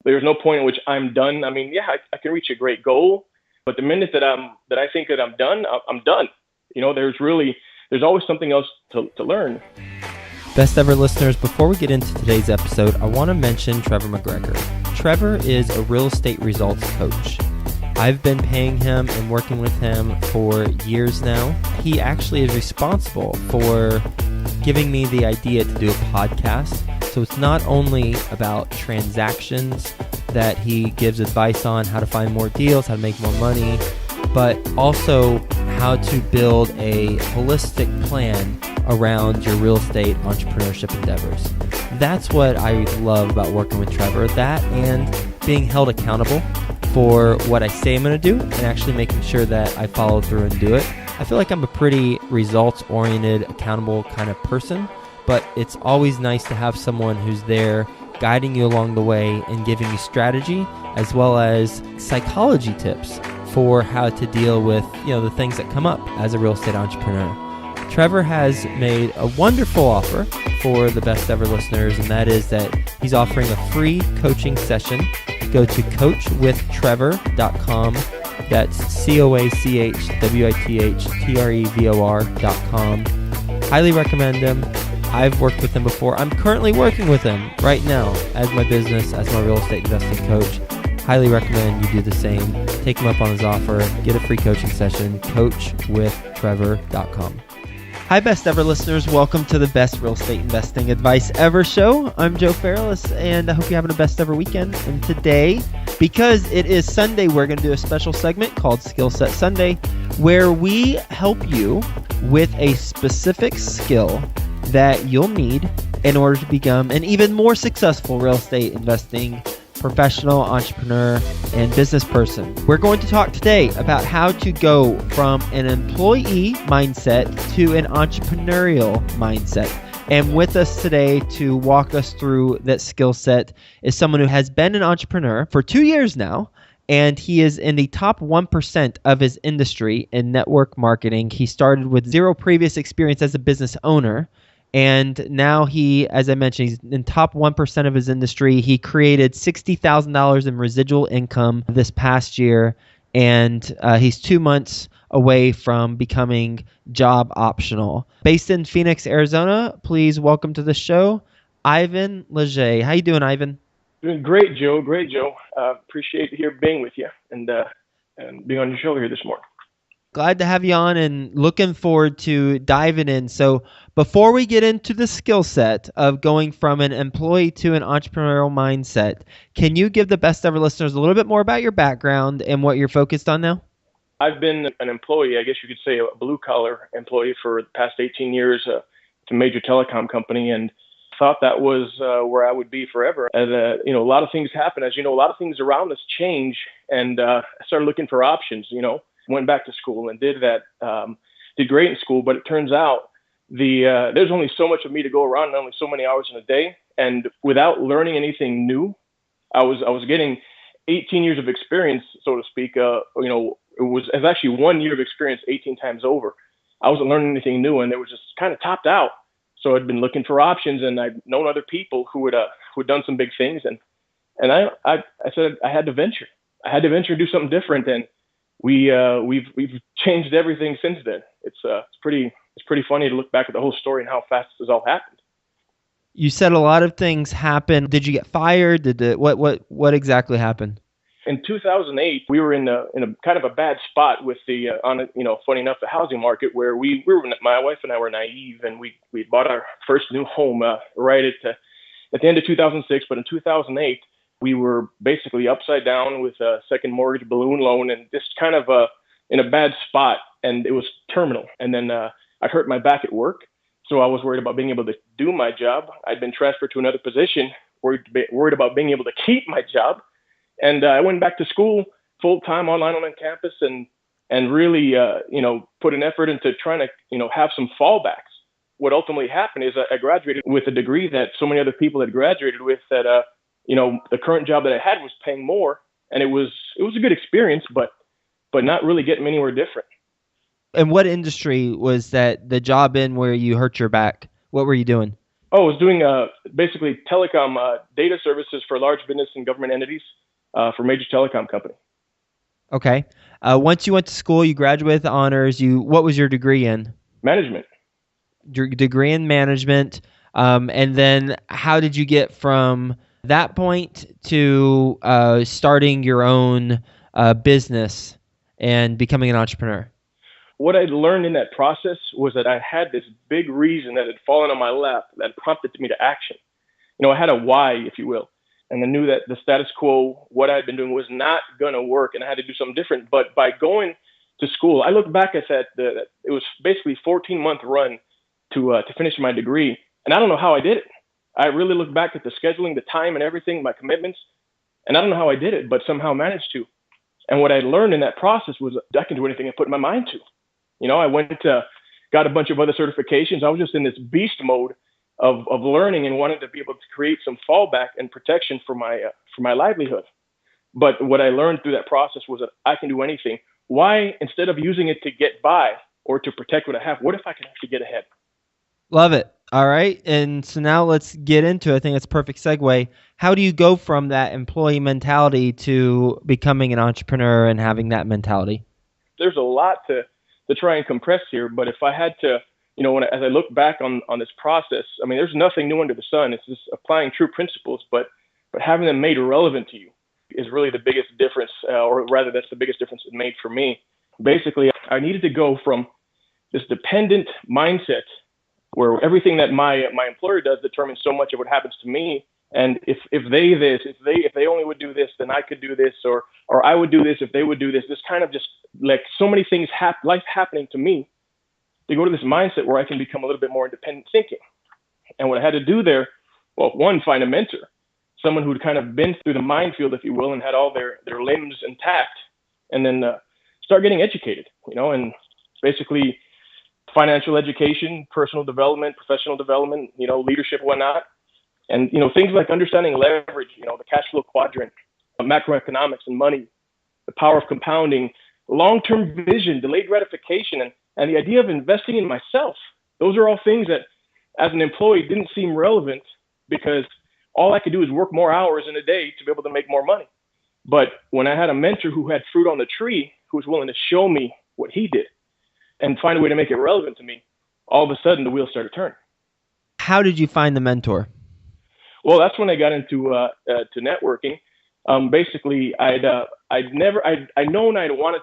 There's no point in which I'm done. I mean, yeah, I can reach a great goal, but the minute that I think that I'm done, I'm done. There's always something else to learn. Best ever listeners, before we get into today's episode, I want to mention Trevor McGregor. Trevor is a real estate results coach. I've been paying him and working with him for years now. He actually is responsible for giving me the idea to do a podcast. So it's not only about transactions that he gives advice on how to find more deals, how to make more money, but also how to build a holistic plan around your real estate entrepreneurship endeavors. That's what I love about working with Trevor, that and being held accountable for what I say I'm going to do and actually making sure that I follow through and do it. I feel like I'm a pretty results-oriented, accountable kind of person, but it's always nice to have someone who's there guiding you along the way and giving you strategy as well as psychology tips for how to deal with, the things that come up as a real estate entrepreneur. Trevor has made a wonderful offer for the best ever listeners, and that is that he's offering a free coaching session. Go to coachwithtrevor.com. That's coachwithtrevor.com. Highly recommend him. I've worked with him before. I'm currently working with him right now as my business, as my real estate investing coach. Highly recommend you do the same. Take him up on his offer. Get a free coaching session. coachwithtrevor.com. Hi, best ever listeners. Welcome to the best real estate investing advice ever show. I'm Joe Fairless, and I hope you're having a best ever weekend. And today, because it is Sunday, we're going to do a special segment called Skill Set Sunday, where we help you with a specific skill that you'll need in order to become an even more successful real estate investing professional, entrepreneur, and business person. We're going to talk today about how to go from an employee mindset to an entrepreneurial mindset. And with us today to walk us through that skill set is someone who has been an entrepreneur for 2 years now, and he is in the top 1% of his industry in network marketing. He started with zero previous experience as a business owner. And now he, as I mentioned, he's in top 1% of his industry. He created $60,000 in residual income this past year, and he's 2 months away from becoming job optional. Based in Phoenix, Arizona, please welcome to the show, Ivan Leger. How you doing, Ivan? Doing great, Joe. Great, Joe. Appreciate being with you and being on your show here this morning. Glad to have you on and looking forward to diving in. So before we get into the skill set of going from an employee to an entrepreneurial mindset, can you give the best ever listeners a little bit more about your background and what you're focused on now? I've been an employee, I guess you could say a blue-collar employee for the past 18 years at a major telecom company, and thought that was where I would be forever. As a lot of things happen. As you know, a lot of things around us change, and I started looking for options, Went back to school and did that. Did great in school, but it turns out there's only so much of me to go around, and only so many hours in a day. And without learning anything new, I was getting 18 years of experience, so to speak. It was actually 1 year of experience 18 times over. I wasn't learning anything new, and it was just kind of topped out. So I'd been looking for options, and I'd known other people who had done some big things, and I said I had to venture. I had to venture and do something different, and we've changed everything since then. It's pretty funny to look back at the whole story and how fast this all happened. You said a lot of things happened. Did you get fired? What exactly happened? In 2008, we were in a kind of a bad spot with funny enough, the housing market, where my wife and I were naive, and we bought our first new home right at the end of 2006. But in 2008, we were basically upside down with a second mortgage balloon loan and just kind of in a bad spot, and it was terminal. And then I hurt my back at work, so I was worried about being able to do my job. I'd been transferred to another position, worried about being able to keep my job. And I went back to school full-time online on campus and really, put an effort into trying to, have some fallbacks. What ultimately happened is I graduated with a degree that so many other people had graduated with that, the current job that I had was paying more, and it was a good experience, but not really getting me anywhere different. And what industry was that the job in where you hurt your back? What were you doing? Oh, I was doing basically telecom data services for large business and government entities for a major telecom company. Okay. Once you went to school, you graduated with honors. What was your degree in? Management. Your degree in management. And then how did you get from that point to starting your own business and becoming an entrepreneur? What I learned in that process was that I had this big reason that had fallen on my lap that prompted me to action. I had a why, if you will, and I knew that the status quo, what I had been doing, was not going to work, and I had to do something different. But by going to school, I look back at that. It was basically a 14-month run to finish my degree, and I don't know how I did it. I really look back at the scheduling, the time, and everything, my commitments, and I don't know how I did it, but somehow managed to. And what I learned in that process was I can do anything I put my mind to. I went to got a bunch of other certifications. I was just in this beast mode of learning and wanted to be able to create some fallback and protection for my livelihood. But what I learned through that process was that I can do anything. Why, instead of using it to get by or to protect what I have, what if I can actually get ahead? Love it. All right. And so now let's get into it. I think it's a perfect segue. How do you go from that employee mentality to becoming an entrepreneur and having that mentality? There's a lot to try and compress here, but if I had to, as I look back on this process, I mean, there's nothing new under the sun. It's just applying true principles, but having them made relevant to you is really the biggest difference, or rather, that's the biggest difference it made for me. Basically, I needed to go from this dependent mindset where everything that my employer does determines so much of what happens to me. And if they only would do this, then I could do this, or I would do this if they would do this. This kind of just like so many things, life happening to me, to go to this mindset where I can become a little bit more independent thinking. And what I had to do there, well, one, find a mentor, someone who'd kind of been through the minefield, if you will, and had all their limbs intact, and then start getting educated, and basically financial education, personal development, professional development, leadership, whatnot. And, things like understanding leverage, the cash flow quadrant, macroeconomics and money, the power of compounding, long-term vision, delayed gratification, and the idea of investing in myself. Those are all things that, as an employee, didn't seem relevant because all I could do is work more hours in a day to be able to make more money. But when I had a mentor who had fruit on the tree, who was willing to show me what he did and find a way to make it relevant to me, all of a sudden the wheels started turning. How did you find the mentor? Well, that's when I got into to networking. Basically, I'd known I'd wanted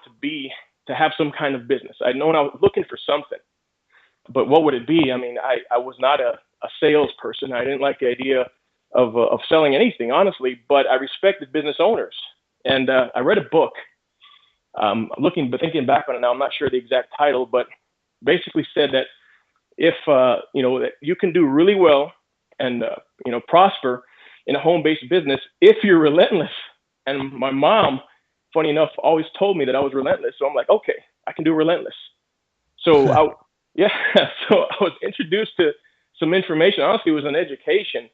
to have some kind of business. I'd known I was looking for something, but what would it be? I mean, I was not a salesperson. I didn't like the idea of selling anything, honestly. But I respected business owners, and I read a book. Thinking back on it now, I'm not sure the exact title, but basically said that if that you can do really well and prosper in a home-based business if you're relentless. And my mom, funny enough, always told me that I was relentless. So I'm like, okay, I can do relentless. So so I was introduced to some information. Honestly, it was an education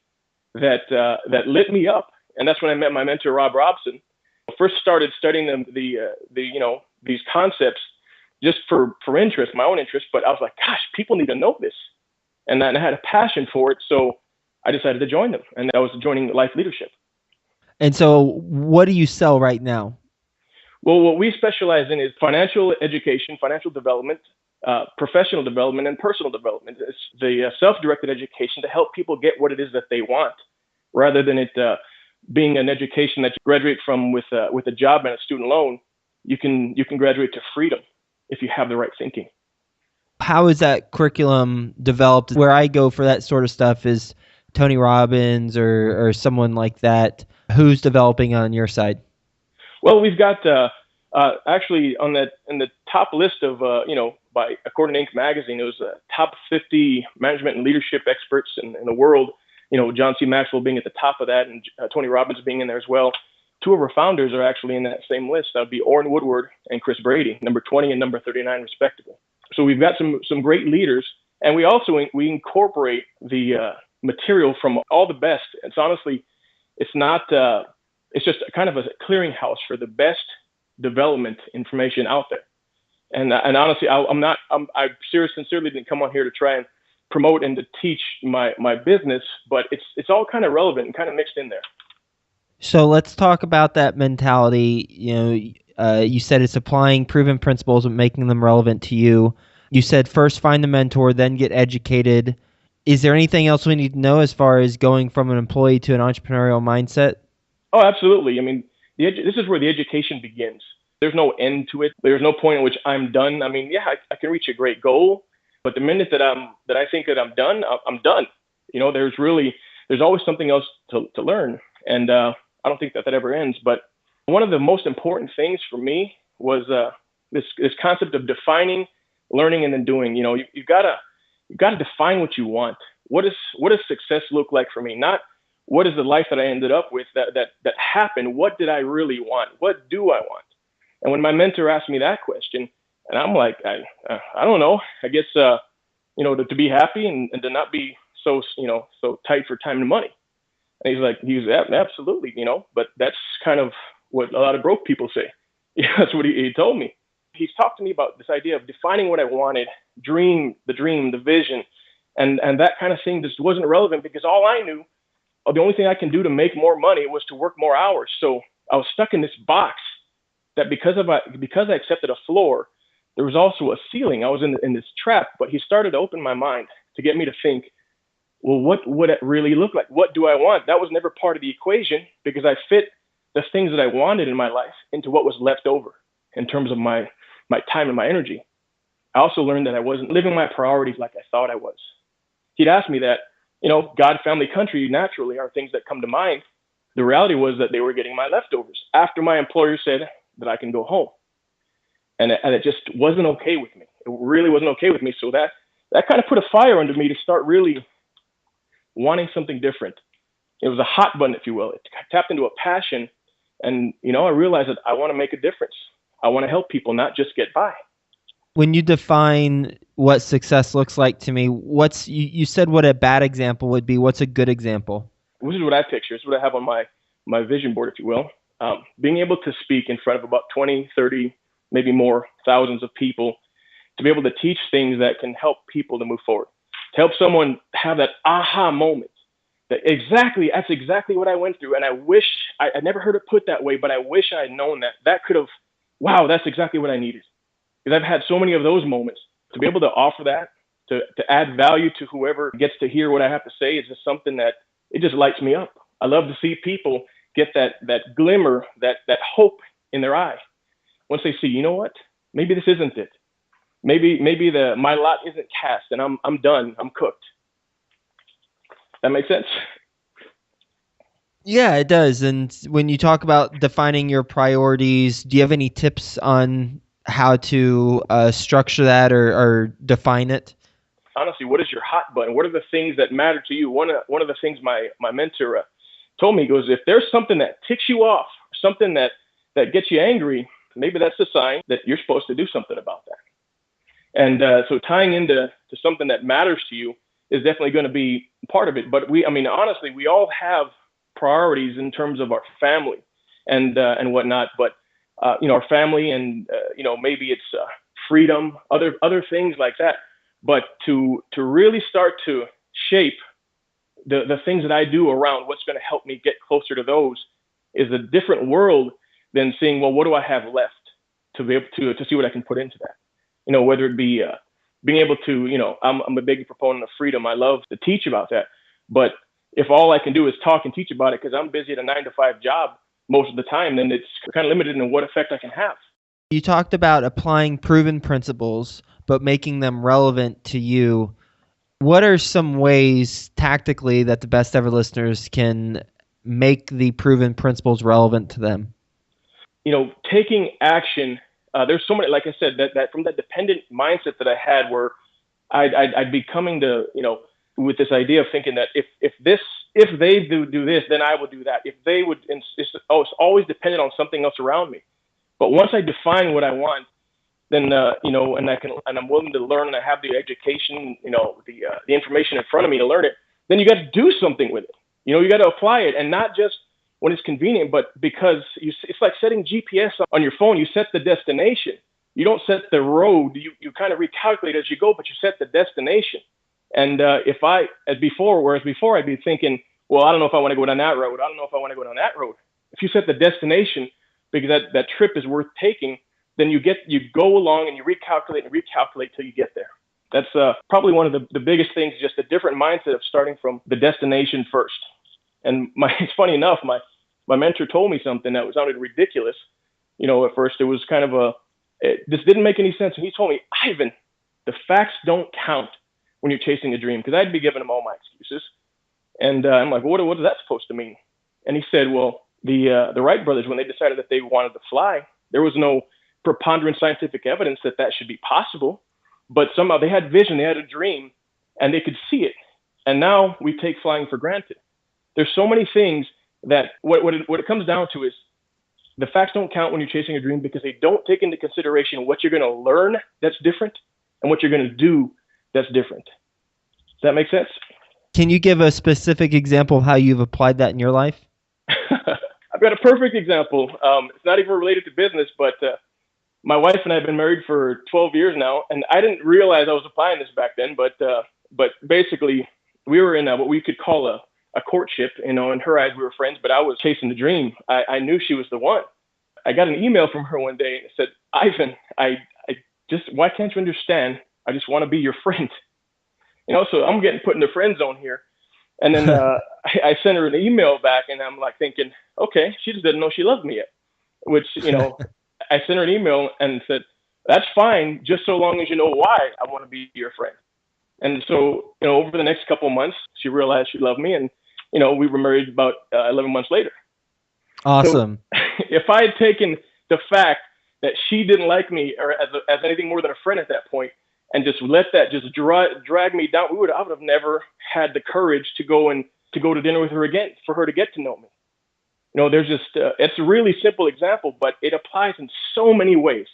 that lit me up, and that's when I met my mentor, Rob Robson. First started studying these concepts just for interest, my own interest. But I was like, gosh, people need to know this, and then I had a passion for it. So I decided to join them, and I was joining Life Leadership. And so what do you sell right now? Well, what we specialize in is financial education, financial development, professional development, and personal development. It's the self-directed education to help people get what it is that they want, rather than it being an education that you graduate from with a job and a student loan. You can graduate to freedom if you have the right thinking. How is that curriculum developed? Where I go for that sort of stuff is Tony Robbins or someone like that. Who's developing on your side? Well, we've got actually in the top list of by according to Inc. magazine, it was top 50 management and leadership experts in the world. John C. Maxwell being at the top of that, and Tony Robbins being in there as well. Two of our founders are actually in that same list. That would be Orrin Woodward and Chris Brady, number 20 and number 39 respectively. So we've got some great leaders, and we also incorporate the material from all the best. It's honestly, it's not. It's just kind of a clearinghouse for the best development information out there. And honestly, I sincerely didn't come on here to try and promote and to teach my business, but it's all kind of relevant and kind of mixed in there. So let's talk about that mentality. You said it's applying proven principles and making them relevant to you. You said first find the mentor, then get educated. Is there anything else we need to know as far as going from an employee to an entrepreneurial mindset? Oh, absolutely. I mean, this is where the education begins. There's no end to it. There's no point in which I'm done. I mean, yeah, I can reach a great goal, but the minute that I think that I'm done, I'm done. There's always something else to learn, and I don't think that ever ends. But one of the most important things for me was this concept of defining, learning, and then doing. You've got to define what you want. What does success look like for me? Not what is the life that I ended up with that happened. What did I really want? What do I want? And when my mentor asked me that question, and I'm like, I don't know. I guess to be happy and to not be so tight for time and money. And he was absolutely, but that's kind of what a lot of broke people say. That's what he told me. He's talked to me about this idea of defining what I wanted, the vision, and that kind of thing just wasn't relevant because all I knew, the only thing I can do to make more money was to work more hours. So I was stuck in this box that because I accepted a floor, there was also a ceiling. I was in this trap, but he started to open my mind to get me to think, well, what would it really look like? What do I want? That was never part of the equation because I fit the things that I wanted in my life into what was left over in terms of my time and my energy. I also learned that I wasn't living my priorities like I thought I was. He'd asked me that, God, family, country naturally are things that come to mind. The reality was that they were getting my leftovers after my employer said that I can go home. And it just wasn't okay with me. It really wasn't okay with me. So that kind of put a fire under me to start really wanting something different. It was a hot button, if you will. It tapped into a passion. And, I realized that I want to make a difference. I want to help people, not just get by. When you define what success looks like to me, you said what a bad example would be. What's a good example? This is what I picture. This is what I have on my vision board, if you will. Being able to speak in front of about 20, 30, maybe more thousands of people, to be able to teach things that can help people to move forward, to help someone have that aha moment. That's exactly what I went through. And I wish, I never heard it put that way, but I wish I had known that could have, wow, that's exactly what I needed. Because I've had so many of those moments. To be able to offer that, to add value to whoever gets to hear what I have to say is just something that it just lights me up. I love to see people get that glimmer, that hope in their eye. Once they see, you know what, maybe this isn't it. Maybe my lot isn't cast and I'm done. I'm cooked. That makes sense? Yeah, it does. And when you talk about defining your priorities, do you have any tips on how to structure that or define it? Honestly, what is your hot button? What are the things that matter to you? One of the things my mentor told me, he goes, if there's something that ticks you off, something that gets you angry, maybe that's a sign that you're supposed to do something about that. And so tying into something that matters to you is definitely going to be part of it. But honestly, we all have priorities in terms of our family and whatnot. But our family and maybe it's freedom, other things like that. But to really start to shape the things that I do around what's going to help me get closer to those is a different world than seeing, well, what do I have left to be able to see what I can put into that. Whether it be being able to, I'm a big proponent of freedom. I love to teach about that. But if all I can do is talk and teach about it because I'm busy at a 9-to-5 job most of the time, then it's kind of limited in what effect I can have. You talked about applying proven principles, but making them relevant to you. What are some ways tactically that the best ever listeners can make the proven principles relevant to them? Taking action. There's so many, like I said, that from that dependent mindset that I had where I'd be coming to, with this idea of thinking that if they do this, then I will do that. If they would, it's always dependent on something else around me. But once I define what I want, then and I'm willing to learn and I have the education, the information in front of me to learn it. Then you got to do something with it. You got to apply it, and not just when it's convenient, but because it's like setting GPS on your phone. You set the destination. You don't set the road. You kind of recalculate as you go, but you set the destination. And whereas before I'd be thinking, well, I don't know if I want to go down that road. I don't know if I want to go down that road. If you set the destination because that trip is worth taking, then you go along and you recalculate till you get there. That's probably one of the biggest things, just a different mindset of starting from the destination first. And it's funny enough, my mentor told me something that sounded ridiculous. At first it was kind of this didn't make any sense. And he told me, Ivan, the facts don't count when you're chasing a dream, because I'd be giving him all my excuses. And I'm like, what is that supposed to mean? And he said, well, the Wright brothers, when they decided that they wanted to fly, there was no preponderant scientific evidence that should be possible. But somehow they had vision, they had a dream, and they could see it. And now we take flying for granted. There's so many things that what it comes down to is the facts don't count when you're chasing a dream, because they don't take into consideration what you're going to learn that's different and what you're going to do that's different. Does that make sense? Can you give a specific example of how you've applied that in your life? I've got a perfect example. It's not even related to business, but my wife and I have been married for 12 years now, and I didn't realize I was applying this back then, but basically we were in what we could call a courtship. In her eyes, we were friends, but I was chasing the dream. I knew she was the one. I got an email from her one day and it said, Ivan, why can't you understand? I just want to be your friend. So I'm getting put in the friend zone here. And then I sent her an email back, and I'm like thinking, okay, she just didn't know she loved me yet, which, I sent her an email and said, that's fine, just so long as you know why I want to be your friend. And so, over the next couple of months, she realized she loved me, and, we were married about 11 months later. Awesome. So, if I had taken the fact that she didn't like me or as anything more than a friend at that point, and just let that just drag me down, I would have never had the courage to go to dinner with her again, for her to get to know me. There's just it's a really simple example, but it applies in so many ways,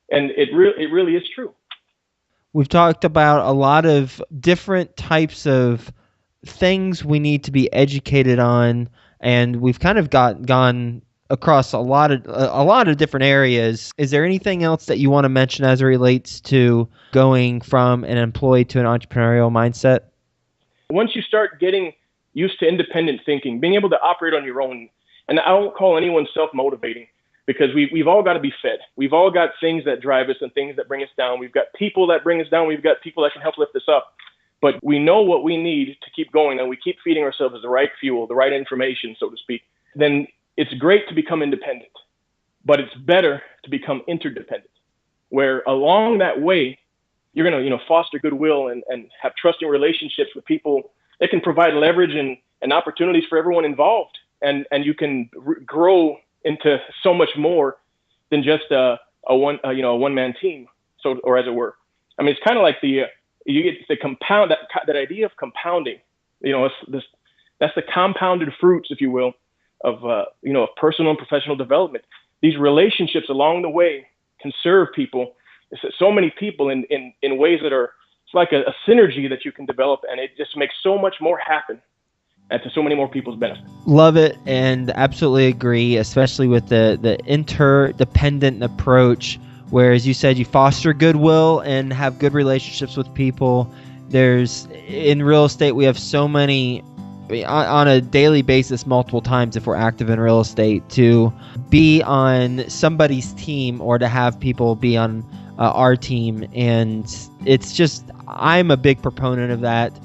and it really is true. We've talked about a lot of different types of things we need to be educated on, and we've kind of gone across a lot of different areas. Is there anything else that you want to mention as it relates to going from an employee to an entrepreneurial mindset? Once you start getting used to independent thinking, being able to operate on your own, and I don't call anyone self-motivating, because we've all got to be fed. We've all got things that drive us and things that bring us down. We've got people that bring us down. We've got people that can help lift us up. But we know what we need to keep going, and we keep feeding ourselves the right fuel, the right information, so to speak. Then it's great to become independent, but it's better to become interdependent, where along that way, you're going to, foster goodwill and have trusting relationships with people that can provide leverage and opportunities for everyone involved. And you can grow into so much more than just a one-man team. So, or as it were, I mean, it's kind of like you get the compound, that idea of compounding, that's the compounded fruits, if you will, of personal and professional development. These relationships along the way can serve people, so many people in ways that are, it's like a synergy that you can develop, and it just makes so much more happen, and to so many more people's benefit. Love it, and absolutely agree, especially with the interdependent approach, where, as you said, you foster goodwill and have good relationships with people. In real estate, we have so many, on a daily basis, multiple times, if we're active in real estate, to be on somebody's team or to have people be on our team. And it's just, I'm a big proponent of that.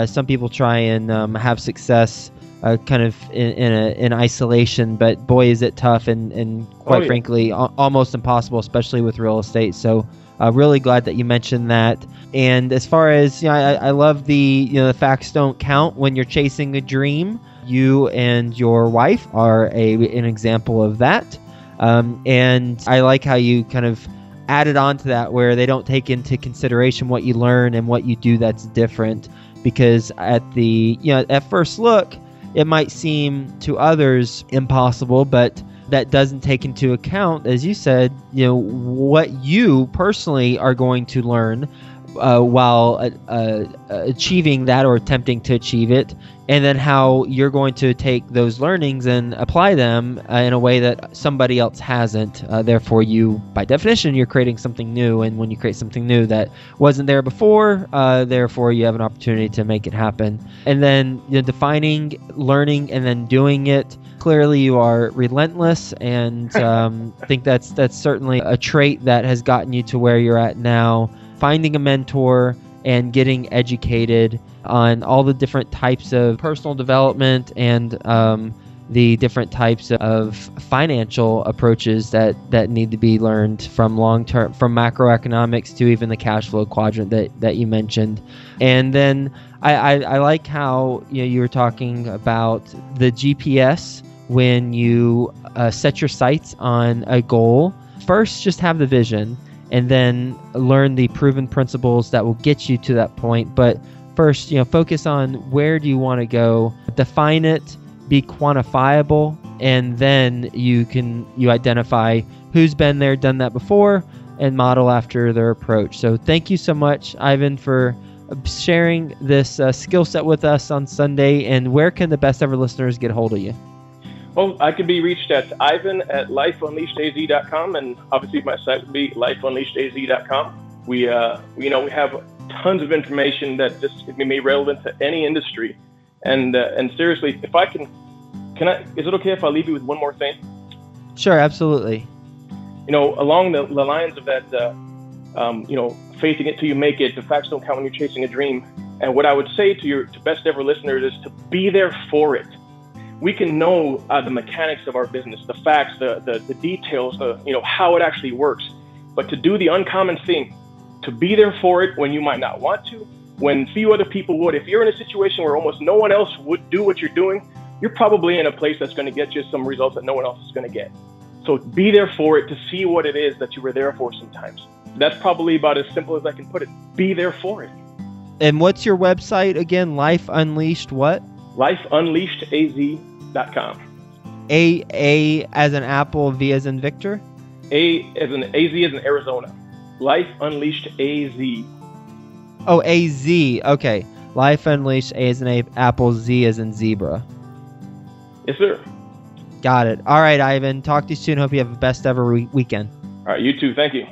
Some people try and have success kind of in isolation, but boy, is it tough and quite frankly, almost impossible, especially with real estate. So really glad that you mentioned that. And as far as, I love the facts don't count when you're chasing a dream. You and your wife are an example of that. And I like how you kind of added on to that, where they don't take into consideration what you learn and what you do that's different. Because at first look, it might seem to others impossible, but that doesn't take into account, as you said, what you personally are going to learn. while achieving that or attempting to achieve it, and then how you're going to take those learnings and apply them in a way that somebody else hasn't. Therefore, you, by definition, you're creating something new, and when you create something new that wasn't there before, therefore you have an opportunity to make it happen. And then defining, learning, and then doing it. Clearly, you are relentless, and I think that's certainly a trait that has gotten you to where you're at now. Finding a mentor and getting educated on all the different types of personal development and the different types of financial approaches that need to be learned, from long-term, from macroeconomics to even the cash flow quadrant that you mentioned. And then I like how you were talking about the GPS when you set your sights on a goal. First, just have the vision, and then learn the proven principles that will get you to that point. But first, focus on where do you want to go, define it, be quantifiable, and then you identify who's been there, done that before, and model after their approach. So thank you so much, Ivan, for sharing this skill set with us on Sunday. And where can the Best Ever listeners get hold of you? Well, I can be reached at ivan@lifeunleashedaz.com, and obviously my site would be lifeunleashedaz.com. We have tons of information that just can be relevant to any industry. And seriously, if I can I? Is it okay if I leave you with one more thing? Sure, absolutely. Along the lines of that, faithing it till you make it. The facts don't count when you're chasing a dream. And what I would say to Best Ever listeners is to be there for it. We can know the mechanics of our business, the facts, the details, how it actually works. But to do the uncommon thing, to be there for it when you might not want to, when few other people would. If you're in a situation where almost no one else would do what you're doing, you're probably in a place that's going to get you some results that no one else is going to get. So be there for it, to see what it is that you were there for sometimes. That's probably about as simple as I can put it. Be there for it. And what's your website again? Life Unleashed what? lifeunleashedaz.com. A as in Apple, V as in Victor? A as in AZ as in Arizona. Life Unleashed AZ. Oh, AZ. Okay. Life Unleashed, A as in Apple, Z as in zebra. Yes, sir. Got it. All right, Ivan. Talk to you soon. Hope you have a best ever weekend. All right, you too. Thank you.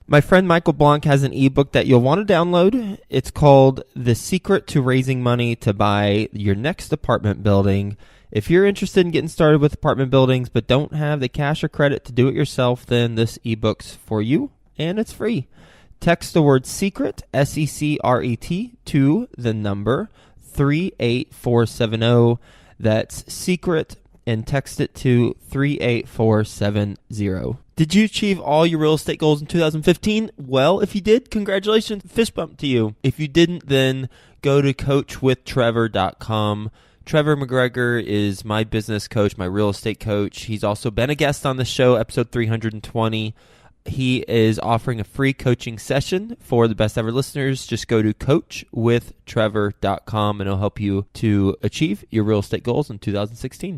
My friend Michael Blanc has an ebook that you'll want to download. It's called The Secret to Raising Money to Buy Your Next Apartment Building. If you're interested in getting started with apartment buildings but don't have the cash or credit to do it yourself, then this ebook's for you, and it's free. Text the word SECRET, SECRET, to the number 38470. That's SECRET, and text it to 38470. Did you achieve all your real estate goals in 2015? Well, if you did, congratulations, fist bump to you. If you didn't, then go to coachwithtrevor.com. Trevor McGregor is my business coach, my real estate coach. He's also been a guest on the show, episode 320. He is offering a free coaching session for the Best Ever listeners. Just go to coachwithtrevor.com and it'll help you to achieve your real estate goals in 2016.